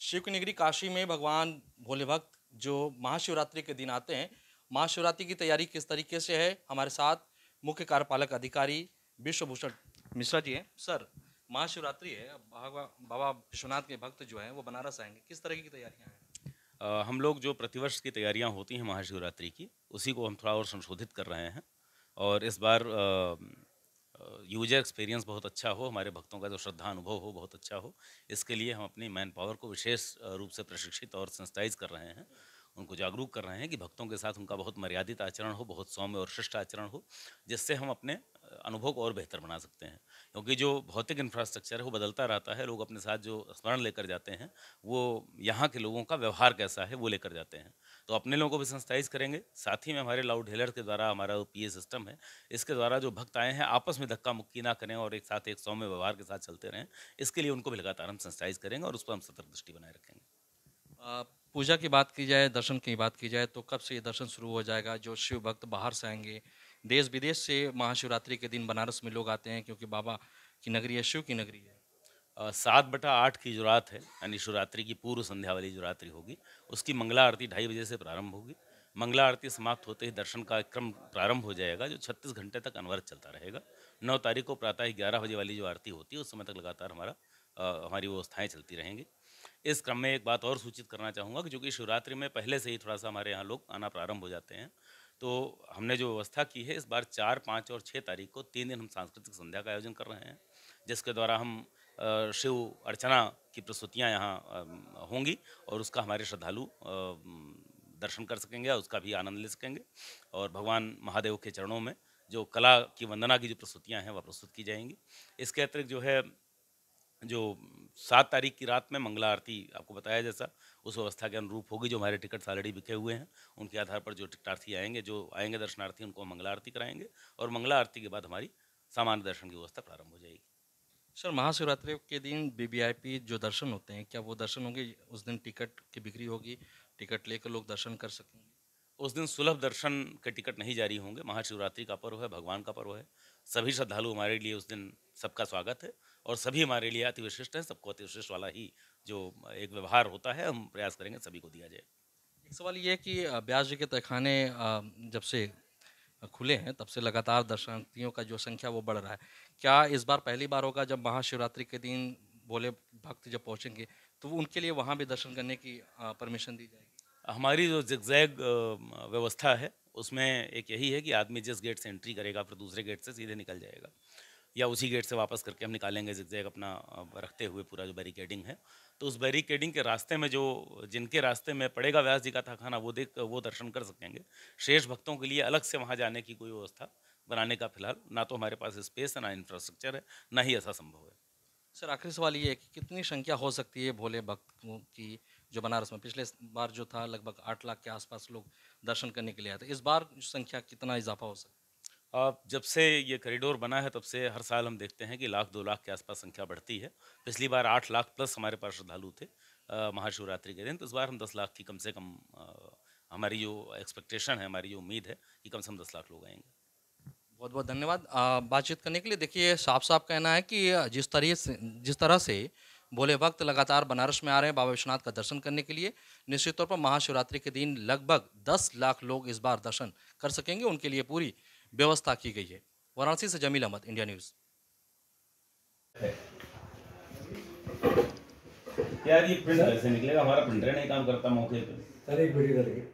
शिव की नगरी काशी में भगवान भोले भक्त जो महाशिवरात्रि के दिन आते हैं, महाशिवरात्रि की तैयारी किस तरीके से है, हमारे साथ मुख्य कार्यपालक अधिकारी विश्वभूषण मिश्रा जी हैं। सर, महाशिवरात्रि है, बाबा बाबा विश्वनाथ के भक्त जो हैं वो बनारस आएंगे, किस तरह की तैयारियां हैं? हम लोग जो प्रतिवर्ष की तैयारियां होती हैं महाशिवरात्रि की, उसी को हम थोड़ा और संशोधित कर रहे हैं। और इस बार यूजर एक्सपीरियंस बहुत अच्छा हो, हमारे भक्तों का जो श्रद्धा अनुभव हो बहुत अच्छा हो, इसके लिए हम अपनी मैन पावर को विशेष रूप से प्रशिक्षित और सेंसिटाइज कर रहे हैं। उनको जागरूक कर रहे हैं कि भक्तों के साथ उनका बहुत मर्यादित आचरण हो, बहुत सौम्य और शिष्ट आचरण हो, जिससे हम अपने अनुभव को और बेहतर बना सकते हैं। क्योंकि जो भौतिक इंफ्रास्ट्रक्चर है वो बदलता रहता है, लोग अपने साथ जो स्मरण लेकर जाते हैं वो यहाँ के लोगों का व्यवहार कैसा है वो लेकर जाते हैं। तो अपने लोगों को भी सेंसिटाइज करेंगे, साथ ही में हमारे लाउड हेलर के द्वारा, हमारा पीए सिस्टम है, इसके द्वारा जो भक्त आए हैं आपस में धक्का मुक्की ना करें और एक साथ एक सौम्य व्यवहार के साथ चलते रहें, इसके लिए उनको भी लगातार हम सेंसिटाइज करेंगे और उस पर हम सतर्क दृष्टि बनाए रखेंगे। पूजा की बात की जाए, दर्शन की बात की जाए तो कब से ये दर्शन शुरू हो जाएगा? जो शिव भक्त बाहर से आएंगे, देश विदेश से महाशिवरात्रि के दिन बनारस में लोग आते हैं क्योंकि बाबा की नगरी है, शिव की नगरी है। 7/8 की जो रात है, यानी शिवरात्रि की पूर्व संध्या वाली जो रात्रि होगी, उसकी मंगला आरती 2:30 बजे से प्रारंभ होगी। मंगला आरती समाप्त होते ही दर्शन का क्रम प्रारंभ हो जाएगा, जो 36 घंटे तक अनवरत चलता रहेगा। 9 तारीख को प्रातः 11 बजे वाली जो आरती होती है, उस समय तक लगातार हमारी व्यवस्थाएँ चलती रहेंगी। इस क्रम में एक बात और सूचित करना चाहूँगा कि चूँकि शिवरात्रि में पहले से ही थोड़ा-सा हमारे यहाँ लोग आना प्रारंभ हो जाते हैं, तो हमने जो व्यवस्था की है इस बार 4, 5 और 6 तारीख को 3 दिन हम सांस्कृतिक संध्या का आयोजन कर रहे हैं, जिसके द्वारा हम शिव अर्चना की प्रस्तुतियाँ यहाँ होंगी और उसका हमारे श्रद्धालु दर्शन कर सकेंगे और उसका भी आनंद ले सकेंगे। और भगवान महादेव के चरणों में जो कला की वंदना की जो प्रस्तुतियाँ हैं वह प्रस्तुत की जाएंगी। इसके अतिरिक्त जो है, जो 7 तारीख की रात में मंगला आरती आपको बताया जैसा उस व्यवस्था के अनुरूप होगी। जो हमारे टिकट्स ऑलरेडी बिके हुए हैं, उनके आधार पर जो टिकटार्थी आएंगे, जो आएंगे दर्शनार्थी, उनको हम मंगला आरती कराएंगे और मंगला आरती के बाद हमारी सामान्य दर्शन की व्यवस्था प्रारंभ हो जाएगी। सर, महाशिवरात्रि के दिन वीवीआईपी जो दर्शन होते हैं, क्या वो दर्शन होंगे? उस दिन टिकट की बिक्री होगी, टिकट लेकर लोग दर्शन कर सकेंगे? उस दिन सुलभ दर्शन के टिकट नहीं जारी होंगे। महाशिवरात्रि का पर्व है, भगवान का पर्व है। सभी श्रद्धालु हमारे लिए उस दिन सबका स्वागत है और सभी हमारे लिए अति विशिष्ट हैं। सबको अति विशिष्ट वाला ही जो एक व्यवहार होता है, हम प्रयास करेंगे सभी को दिया जाए। एक सवाल ये है कि ब्यास जी के तहखाने जब से खुले हैं तब से लगातार दर्शनार्थियों का जो संख्या वो बढ़ रहा है। क्या इस बार पहली बार होगा जब महाशिवरात्रि के दिन भोले भक्त जब पहुंचेंगे तो वो उनके लिए वहां भी दर्शन करने की परमिशन दी जाएगी? हमारी जो ज़िगज़ैग व्यवस्था है, उसमें एक यही है कि आदमी जिस गेट से एंट्री करेगा फिर दूसरे गेट से सीधे निकल जाएगा, या उसी गेट से वापस करके हम निकालेंगे ज़िगज़ैग अपना रखते हुए पूरा जो बैरिकेडिंग है। तो उस बैरिकेडिंग के रास्ते में जो जिनके रास्ते में पड़ेगा व्यास जी का तहखाना, वो दर्शन कर सकेंगे। शेष भक्तों के लिए अलग से वहाँ जाने की कोई व्यवस्था बनाने का फिलहाल ना तो हमारे पास स्पेस है, ना इंफ्रास्ट्रक्चर है, ना ही ऐसा संभव है। सर, आखिरी सवाल ये है कि कितनी संख्या हो सकती है भोले भक्तों की जो बनारस में पिछले बार जो था लगभग 8 लाख के आसपास लोग दर्शन करने के लिए आए थे, इस बार संख्या कितना इजाफा हो सकता है? जब से ये कॉरिडोर बना है तब से हर साल हम देखते हैं कि 1 लाख 2 लाख के आसपास संख्या बढ़ती है। पिछली बार 8 लाख प्लस हमारे पास श्रद्धालु थे महाशिवरात्रि के दिन। तो इस बार हम 10 लाख की कम से कम हमारी जो एक्सपेक्टेशन है, हमारी जो उम्मीद है कि कम से कम 10 लाख लोग आएंगे। बहुत बहुत धन्यवाद बातचीत करने के लिए। देखिए, साफ साफ कहना है कि जिस तरह से भोले भक्त लगातार बनारस में आ रहे हैं बाबा विश्वनाथ का दर्शन करने के लिए, निश्चित तौर पर महाशिवरात्रि के दिन लगभग 10 लाख लोग इस बार दर्शन कर सकेंगे। उनके लिए पूरी व्यवस्था की गई है। वाराणसी से जमील अहमद, इंडिया न्यूज़। यार ये प्रिंट कैसे निकलेगा? हमारा प्रिंटर नहीं काम करता मौके पे। सर एक वीडियो डालिए।